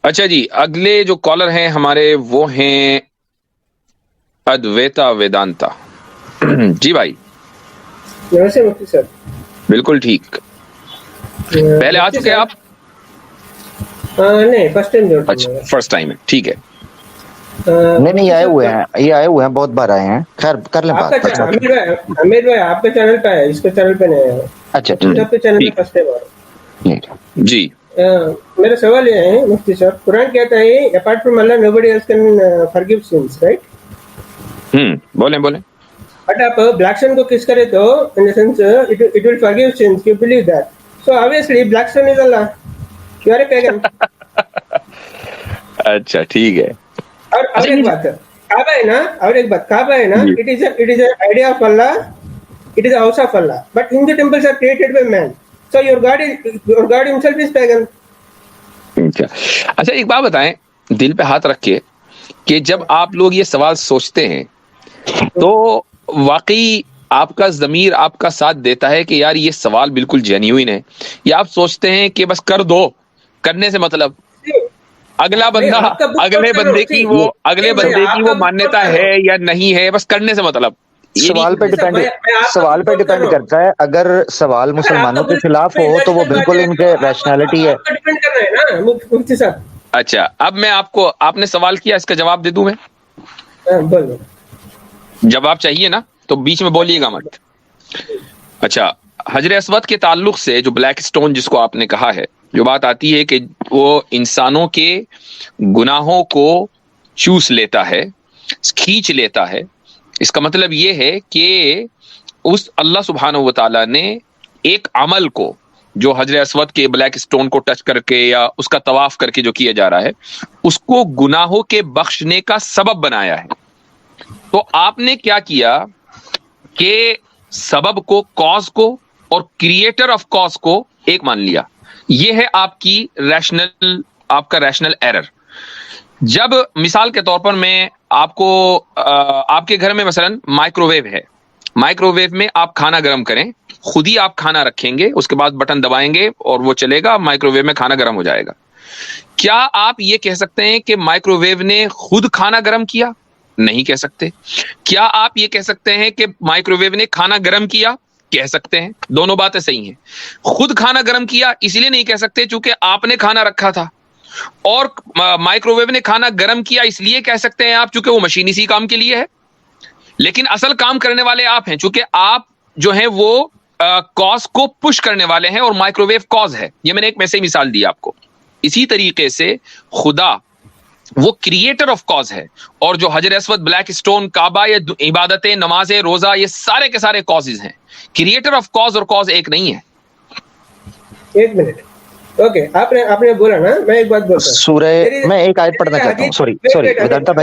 अच्छा जी, अगले जो कॉलर हैं हमारे वो हैं अद्वैता वेदांता। जी भाई। नमस्ते मुफ्ती सर। बिल्कुल ठीक। पहले आ मुफ्ती चुके हैं सर, आप? नहीं फर्स्ट टाइम जोड़ अच्छा, दूंगा। फर्स्ट टाइम है, ठीक है। नहीं मुफ्ती आए हुए साहब, हैं, ये आए हुए हैं, बहुत बार आए हैं। खैर कर लें आपका बात। अच्छा अमीर भाई आपके चैनल पे है, इसके चैनल पे नहीं है। अच्छा ठीक आपके चैनल पे ठीक फर्स्ट टाइम आ रहा है। जी। है। मेरा सवाल ये है मुफ्ती साहब, कुरान कहता है apart from Allah nobody else can forgive since, right? बोलें बोलें। बट आप ब्लैक सन को किस करे तो in the sense it will forgive sins, you believe that, so obviously black sun is Allah, you are a pagan. अच्छा ठीक है। और एक बात, काबा है ना, काबा है ना, जी। It is idea of Allah, it is a house of Allah, but Hindu temples are created by man, so your God himself is pagan. अच्छा अच्छा, एक बात बताएं, दिल पे हाथ रख के, कि जब आप लोग ये सवाल सोचते हैं तो वाकई आपका जमीर आपका साथ देता है कि यार ये सवाल बिल्कुल जेन्युइन है, या आप सोचते हैं कि बस कर दो, करने से मतलब अगला भाई बंदा, आपका बुक कोट अगले कर रहा हूँ, बंदे की वो, अगले भाई बंदे की आपका वो बुक कोट मान्यता कर रहा है हूँ, या नहीं है, बस करने से मतलब ये नहीं। सवाल पे डिपेंड मैं आपका सवाल बुक पे कोट कर डिपेंड रहा हूँ। करता है। अगर सवाल अगर आपका मुसलमानों के बुक खिलाफ हो तो वो इलेक्शन बात बिल्कुल है इनके तो रैशनैलिटी है। आपका डिपेंड कर रहा है ना मुफ्ती साहब। अच्छा, अब मैं आपको, आपने सवाल किया, इसका जवाब दे दूं मैं? बोलो। जवाब चाहिए ना, तो बीच में बोलिएगा मत। अच्छा, हजर अस्वद के ताल्लुक से जो ब्लैक स्टोन जिसको आपने कहा है, जो बात आती है कि वो इंसानों के गुनाहों को चूस लेता है, खींच लेता है। इसका मतलब ये है कि उस अल्लाह सुब्हानहू व तआला ने एक अमल को, जो हजर अस्वद के ब्लैक स्टोन को टच करके या उसका तवाफ करके जो किया जा रहा है, उसको गुनाहों के बख्शने का सबब बनाया है। तो आपने क्या किया कि सबब को, कॉज को और क्रिएटर ऑफ कॉज को एक मान लिया। यह है आपकी रैशनल, आपका रैशनल एरर। जब मिसाल के तौर पर मैं आपको आपके घर में मसलन माइक्रोवेव है, माइक्रोवेव में आप खाना गर्म करें, खुद ही आप खाना रखेंगे, उसके बाद बटन दबाएंगे और वो चलेगा, माइक्रोवेव में खाना गर्म हो जाएगा। क्या आप ये कह सकते हैं कि माइक्रोवेव ने खुद खाना गर्म किया? नहीं कह सकते। क्या आप ये कह सकते हैं कि माइक्रोवेव ने खाना गर्म किया? कह सकते हैं, दोनों बातें सही हैं। खुद खाना गर्म किया इसलिए नहीं कह सकते चूंकि आपने खाना रखा था, और माइक्रोवेव ने खाना गर्म किया इसलिए कह सकते हैं आप चूंकि वो मशीन इसी काम के लिए है। लेकिन असल काम करने वाले आप हैं, चूंकि आप जो है वो कॉज को पुश करने वाले हैं और माइक्रोवेव कॉज है। ये मैंने एक वैसे ही मिसाल दी आपको। इसी तरीके से खुदा वो क्रिएटर ऑफ कॉज है, और जो हजर अस्वद, ब्लैक स्टोन, काबा, ये इबादतें, नमाजें, रोजा, ये सारे के सारे कॉजेज हैं। क्रिएटर ऑफ कॉज और कॉज एक नहीं है। एक मिनट, ओके, आपने बोला ना, मैं एक बात बोलता हूँ। सूरह, मैं एक आयत पढ़ना चाहता हूँ। सॉरी वेदांता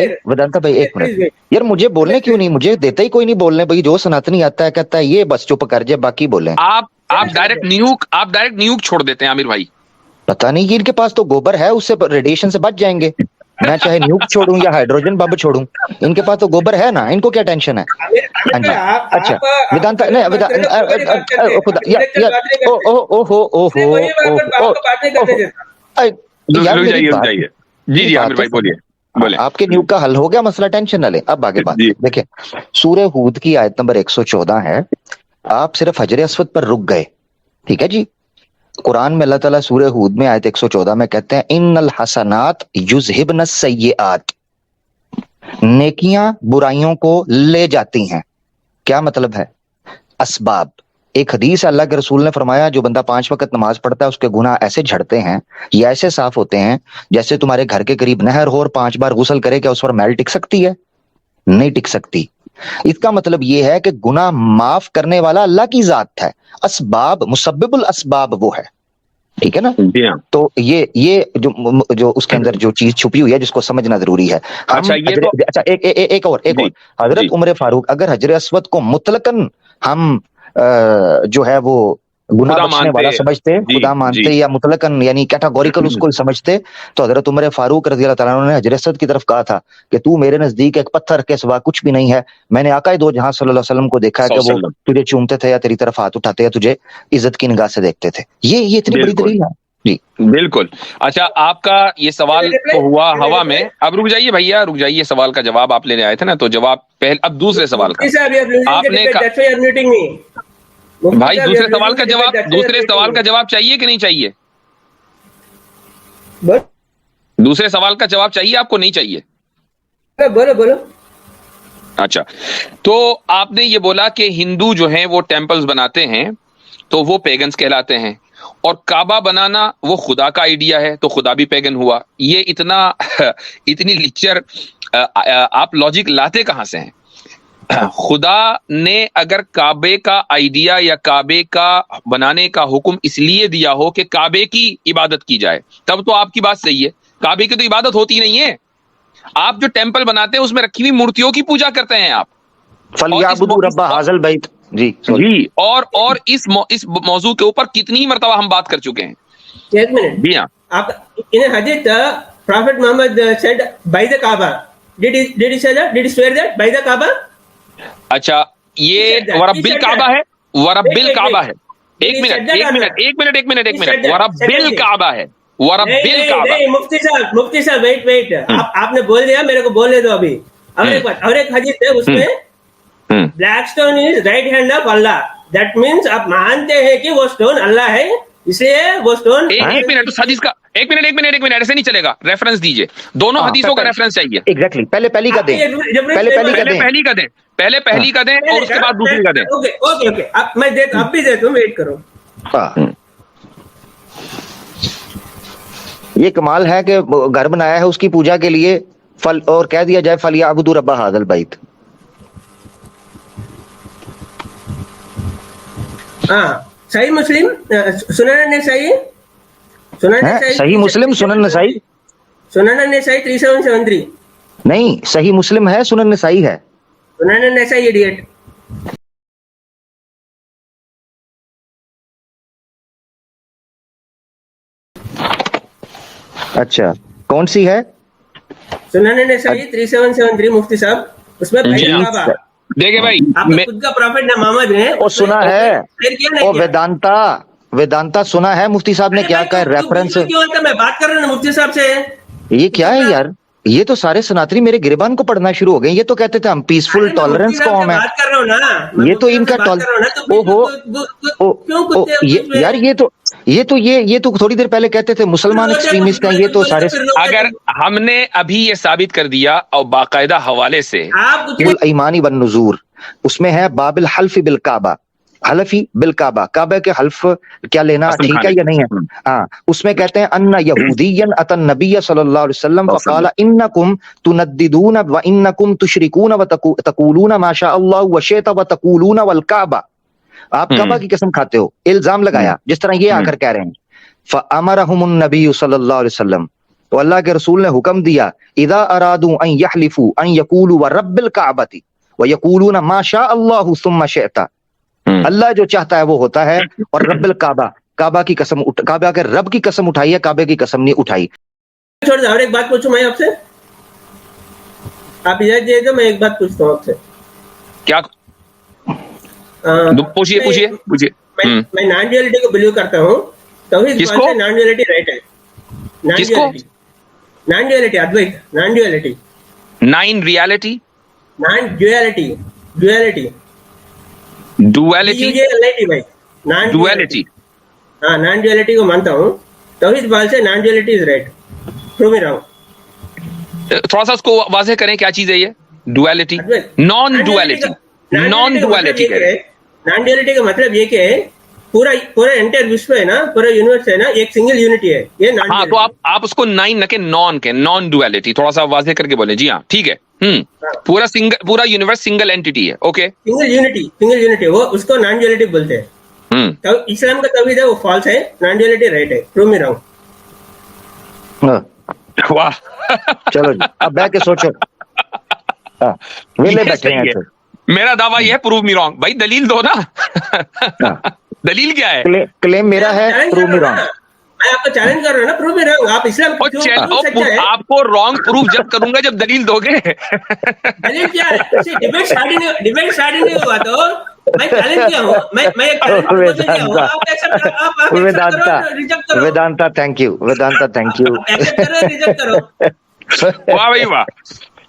भाई एक मिनट यार, मुझे बोलने क्यों नहीं, मुझे देता ही कोई नहीं बोलने भाई। जो सनातनी आता है कहता है ये बस चुप कर जाए, बाकी बोले। आप डायरेक्ट न्यूक छोड़ देते हैं आमिर भाई। पता नहीं कि इनके पास तो गोबर है, उससे रेडिएशन से बच जाएंगे। मैं चाहे न्यूक छोड़ूं या हाइड्रोजन बम छोड़ूं, इनके पास तो गोबर है ना, इनको क्या टेंशन है। हाँ जी, अच्छा वेदांता नहीं, खुदा ओ ओ ओ हो ओ हो यार रुक मेरी बात, जाइए। जी आमिर भाई बोलिए बोले। आपके न्यूक का हल हो गया मसला, टेंशन ना ले। अब आगे बात देखिए, सूरह हूद की आयत नंबर 114 है। आप सिर्फ हजर अस्वद पर रुक गए, ठीक है जी। कुरान में अल्लाह ताला सूरह हूद में आयत 114 में कहते हैं इन्नल हसनात युज़हिबन सय्यिआत, नेकियां बुराइयों को ले जाती हैं। क्या मतलब है? असबाब। एक हदीस अल्लाह के रसूल ने फरमाया, जो बंदा 5 वक्त नमाज पढ़ता है उसके गुनाह ऐसे झड़ते हैं या ऐसे साफ होते हैं जैसे तुम्हारे घर के करीब नहर हो और 5 बार गुस्ल करे, क्या उस पर मैल टिक सकती है? नहीं टिक सकती। इसका मतलब यह है कि गुनाह माफ करने वाला अल्लाह की जात है, असबाब, मुसब्बिबुल असबाब वो है, ठीक है ना। तो ये जो उसके अंदर जो चीज छुपी हुई है जिसको समझना जरूरी है। अच्छा ये तो अच्छा एक और हजरत उमर फारूक अगर हजर अस्वद को मुतलकन हम जो है वो गुनाह बख्शने वाला समझते, खुदा मानते, या मुतलकन यानी कैटेगोरिकल उसको समझते, तो हजरत उमर फारूक रज़ी अल्लाह तआला ने हजर अस्वद की तरफ कहा था कि तू मेरे नजदीक एक पत्थर के सिवा कुछ भी नहीं है। मैंने आका दो जहां सल्लल्लाहु अलैहि वसल्लम को देखा है कि वो तुझे चूमते थे या तेरी तरफ हाथ उठाते या तुझे इज्जत की निगाह से देखते थे। ये इतनी बड़ी दलील है। जी बिल्कुल। अच्छा, आपका ये सवाल तो हुआ हवा में, अब रुक जाइए भैया, रुक जाइए, सवाल का जवाब आप लेने आए थे ना, तो जवाब पहले, अब दूसरे सवाल का आपने भाई दूसरे सवाल का जवाब, दूसरे सवाल का जवाब चाहिए कि नहीं चाहिए? दूसरे सवाल का जवाब चाहिए आपको, नहीं चाहिए? बोलो बोलो। अच्छा, तो आपने ये बोला कि हिंदू जो हैं वो टेम्पल्स बनाते हैं तो वो पेगन्स कहलाते हैं, और काबा बनाना वो खुदा का आइडिया है तो खुदा भी पेगन हुआ। ये इतना इतनी लिक्चर आप लॉजिक लाते कहां से हैं? खुदा ने अगर काबे का आइडिया या काबे का बनाने का हुक्म इसलिए दिया हो कि काबे की इबादत की जाए, तब तो आपकी बात सही है। काबे की तो इबादत होती नहीं है, आप जो टेंपल बनाते हैं उसमें रखी हुई मूर्तियों की पूजा करते हैं आप। फलियाबुदू रब्बा हाज़ल बैत। जी जी, और इस मौजू के ऊपर कितनी मर्तबा हम बात कर चुके हैं। एक मिनट, जी हाँ, आप इन हदीस prophet Muhammad said by the Kaaba, did he say that, did he swear that by the Kaaba? अच्छा, ये वरब्बिल काबा है, वरब्बिल काबा है। एक मिनट, वरब्बिल काबा है, वरब्बिल काबा। नहीं, मुफ्ती साहब वेट, आपने बोल दिया, मेरे को बोलने दो अभी। और एक बात, और एक हदीस है उसमें black stone is right hand of Allah, that means आप मानते हैं कि वो स्टोन अल्लाह है, इसलिए वो स्टोन। एक मिनट, उस हदीस का एक मिनट, ऐसे नहीं चलेगा, रेफरेंस दीजिए, दोनों हदीसों का रेफरेंस चाहिए। एग्जैक्टली, पहले पहली का दें, पहले पहली का दें और उसके बाद दूसरी का दें। ओके, अब मैं देता हूं, अब भी देता हूं, वेट करो। ये कमाल है कि घर बनाया है उसकी पूजा के लिए फल, और कह दिया जाए फलियाबुदू रब्बा हाज़ल बैत। सही मुस्लिम, सुनन नसाई, सही मुस्लिम, सुनन नसाई, सुनन नसाई 3773। नहीं, सही मुस्लिम है, सुनन नसाई है। सुनन नसाई इडियट। अच्छा, कौन सी है? सुनन नसाई 3773 मुफ्ती साहब, उसमें काबा। देखिए भाई, आपका खुद का प्रॉफिट ना मोहम्मद है, और सुना है, और वेदांता सुना है मुफ्ती साहब ने क्या कहा रेफरेंस? क्यों आता, मैं बात कर रहा हूँ ना मुफ्ती साहब से। ये क्या है यार, ये तो सारे सनातनी मेरे गिरबान को पढ़ना शुरू हो गए। ये तो कहते थे हम पीसफुल टॉलरेंस कौम है, बात कर रहा हूँ ना, ये तो इनका यार, ये तो थोड़ी देर पहले कहते थे मुसलमान एक्सट्रीमिस्ट हैं। ये तो सारे, अगर हमने अभी ये साबित कर दिया और बाकायदा हवाले से, ईमानी वन नुजूर, उसमें है बाबिल हल्फ बिल काबा, हलफी बिल काबा, काबा के हल्फ क्या लेना ठीक है या नहीं है? हाँ, उसमें कहते हैं अन्ना यहूदियन अतन नबी सल्लल्लाहु अलैहि वसल्लम फकाला इन्नकुम तुनद्दिदून व इन्नकुम तुशरिकून व तकूलून माशा अल्लाह व शैता व तकूलून वल काबा। आप काबा की कसम खाते हो, इल्जाम लगाया, जिस तरह ये आकर कह रहे हैं। फअमरहुमुन नबी सल्लल्लाहु अलैहि वसल्लम, तो अल्लाह के रसूल ने हुक्म दिया, इदा अरादू अन यहलिफू अन यकूलू व रब्बिल काबती व यकूलून माशा अल्लाह सुम्मा शैता। अल्लाह जो चाहता है वो होता है, और रब्बिल काबा, काबा की कसम, काबा के रब की कसम उठाई है, काबे की कसम नहीं उठाई। छोड़ दो, और एक बात पूछूं मैं आपसे, आप इजाजत दे दो, मैं एक बात पूछता हूँ आपसे। क्या? पूछिए। मैं नॉन ड्यूअलिटी को बिलीव करता हूँ, तौहीद किसको? नॉन ड्यूअलिटी राइट है। Non duality, Advaita, non duality, nine reality, non duality, duality भाई, नॉन ड्यूअलिटी। हाँ, नॉन ड्यूअलिटी को मानता हूँ, तौहीद बाल से non duality is right, prove me wrong. थोड़ा सा उसको वाज़ेह करें, क्या चीज है ये duality? Non duality, non duality है। नॉन ड्यूअलिटी का मतलब ये कि पूरा एंटायर विश्व है ना, पूरा यूनिवर्स है ना, एक सिंगल यूनिटी है ये नॉन। हाँ, तो आप उसको नाइन न के नॉन डुअलिटी थोड़ा सा वाज़ेह करके बोले। जी हाँ, ठीक है। पूरा यूनिवर्स सिंगल एंटिटी है। ओके, सिंगल यूनिटी, वो उसको नॉन ड्यूअलिटी बोलते हैं। तो इस्लाम का तौहीद है वो फॉल्स है, नॉन ड्यूअलिटी राइट है, प्रूव मी रॉन्ग। वाह, चलो अब बैठ के सोचो। वेले बैठे हैं। मेरा दावा यह है, प्रूव मी रॉन्ग। भाई दलील दो ना। दलील क्या है? क्लेम मेरा है, प्रूव मी रॉन्ग। मैं आपको चैलेंज कर रहा हूँ ना, प्रूव मी रॉन्ग। आप इस्लाम आपको रॉन्ग प्रूव जब करूंगा जब दलील दोगे। दलील क्या है? डिबेट स्टार्ट ही नहीं हुआ तो मैं चैलेंज किया हूँ, मैं एक चैलेंज प्रपोजल किया हूँ, आप एक्सेप्ट करो, रिजेक्ट करो। Vedanta thank you, Vedanta thank you. आप एक्सेप्ट करो, रिजेक्ट करो। वाह भाई वाह,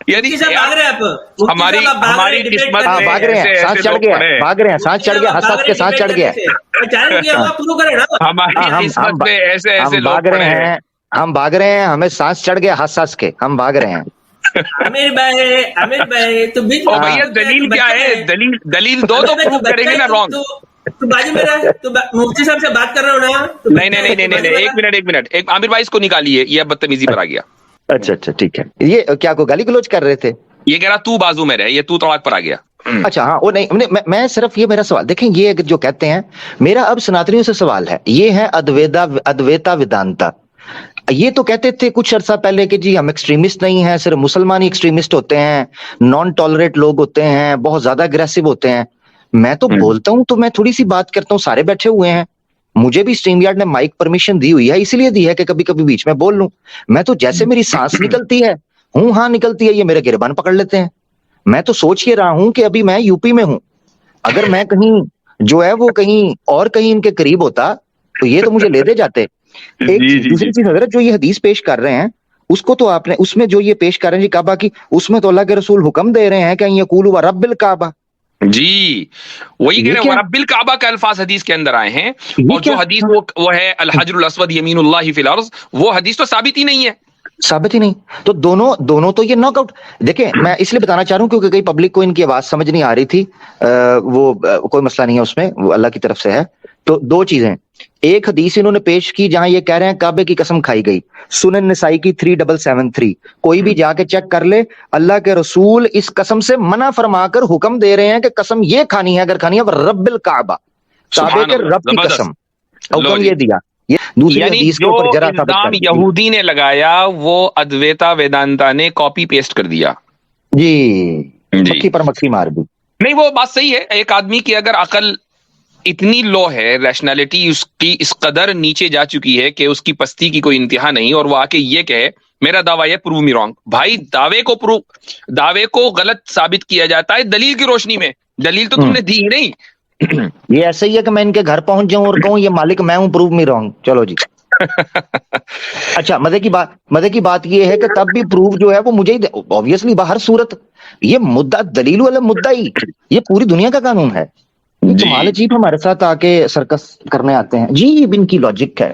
यानी मुफ्ती साहब भाग रहे हैं आप, मुफ्ती हमारी साहब आप भाग रहे हमारी हैं डिबेट किस्मत करने। हाँ में भाग रहे हैं, ऐसे सांस ऐसे चढ़ लोग गया, पड़े हैं। भाग रहे हैं, सांस चढ़ गया, हंस हंस के सांस चढ़ गया। मैं चैलेंज किया हूँ, आप शुरू करें ना। हमारी किस्मत में ऐसे ऐसे हम लोग भाग पड़े रहे हैं। हैं, हम भाग रहे हैं, हमें सांस चढ़ गया हंस हंस के, हम भाग रहे हैं। आमिर भाई तो बीच ओ भैया दलील क्या है, दलील दो तो प्रूव करेंगे ना रॉन्ग। तू बाजू में रह, तू मुफ्ती साहब से बात कर रहा हूँ ना। नहीं नहीं नहीं नहीं नहीं, एक मिनट, एक आमिर भाई इसको निकालिए, ये बदतमीजी पर आ गया। अच्छा ठीक है, ये क्या को गाली गलौज कर रहे थे? ये कह रहा तू बाजू में रहे, ये तू तड़ाक पर आ गया। अच्छा हाँ, वो नहीं, मैं सिर्फ ये मेरा सवाल देखें, ये जो कहते हैं, मेरा अब सनातनियों से सवाल है, ये है अद्वैता वेदांता। ये तो कहते थे कुछ अर्सा पहले कि जी हम एक्सट्रीमिस्ट नहीं हैं, सिर्फ मुसलमान ही एक्सट्रीमिस्ट होते हैं, नॉन टॉलरेट लोग होते हैं, बहुत ज्यादा अग्रेसिव होते हैं। मैं तो बोलता हूं तो मैं थोड़ी सी बात करता हूँ, सारे बैठे हुए हैं, मुझे भी स्ट्रीमयार्ड ने माइक परमिशन दी हुई है, इसीलिए दी है कि कभी कभी बीच में बोल लूं। मैं तो जैसे मेरी सांस निकलती है, हाँ निकलती है, ये मेरे गिरबान पकड़ लेते हैं। मैं तो सोच ये रहा हूं कि अभी मैं यूपी में हूं, अगर मैं कहीं जो है वो कहीं और कहीं इनके करीब होता तो ये तो मुझे ले दे जाते। एक दूसरी चीज हजरत, जो ये हदीस पेश कर रहे हैं उसको तो आपने, उसमें जो ये पेश कर रहे हैं जी काबा की, उसमें तो अल्लाह के रसूल हुक्म दे रहे हैं कि यक़ूलु व रब्बिल काबा। जी वही कह रहे हैं, रब्बिल काबा का अल्फाज हदीस के अंदर आए हैं, और जो हदीस वो है अल हजरुल अस्वद यमीनुल्लाहि फिल अर्ज़, वो हदीस तो साबित ही नहीं है, साबित ही नहीं। तो दोनों तो ये नॉकआउट। देखिए मैं इसलिए बताना चाह रहा हूं क्योंकि कई पब्लिक को इनकी आवाज समझ नहीं आ रही थी, कोई मसला नहीं है उसमें, वो अल्लाह की तरफ से है। तो दो चीजें, एक हदीस इन्होंने पेश की जहां ये कह रहे हैं काबे की कसम खाई गई, सुनन नसाई की 3773, कोई भी जाके चेक कर ले, अल्लाह के रसूल इस कसम से मना फरमाकर हुक्म दे रहे हैं कि कसम ये खानी है, अगर खानी है रब्बिल काबा, काबे के रब की कसम, हुक्म ये दिया। ये दूसरी हदीस के ऊपर जरा इल्जाम यहूदी ने लगाया वो अद्वैता वेदांता ने कॉपी पेस्ट कर दिया जी, मक्खी पर मक्खी मार दी। नहीं वो बात सही है, एक आदमी की अगर अकल इतनी लो है, रैशनैलिटी उसकी इस कदर नीचे जा चुकी है कि उसकी पस्ती की कोई इंतहा नहीं, और वो आके ये कहे मेरा दावा ये प्रूव मी रॉन्ग। भाई दावे को गलत साबित किया जाता है दलील की रोशनी में, दलील तो तुमने दी ही नहीं। ये ऐसे ही है कि मैं इनके घर पहुंच जाऊं और कहूं ये मालिक मैं हूं, प्रूव मी रॉन्ग, चलो जी। अच्छा मजे की बात ये है कि तब भी प्रूफ जो है वो मुझे ही, ऑब्वियसली बाहर सूरत, ये मुद्दा दलील वाला मुद्दा ही, ये पूरी दुनिया का कानून है। तो माले चीफ हमारे साथ आके सर्कस करने आते हैं जी, इनकी लॉजिक है।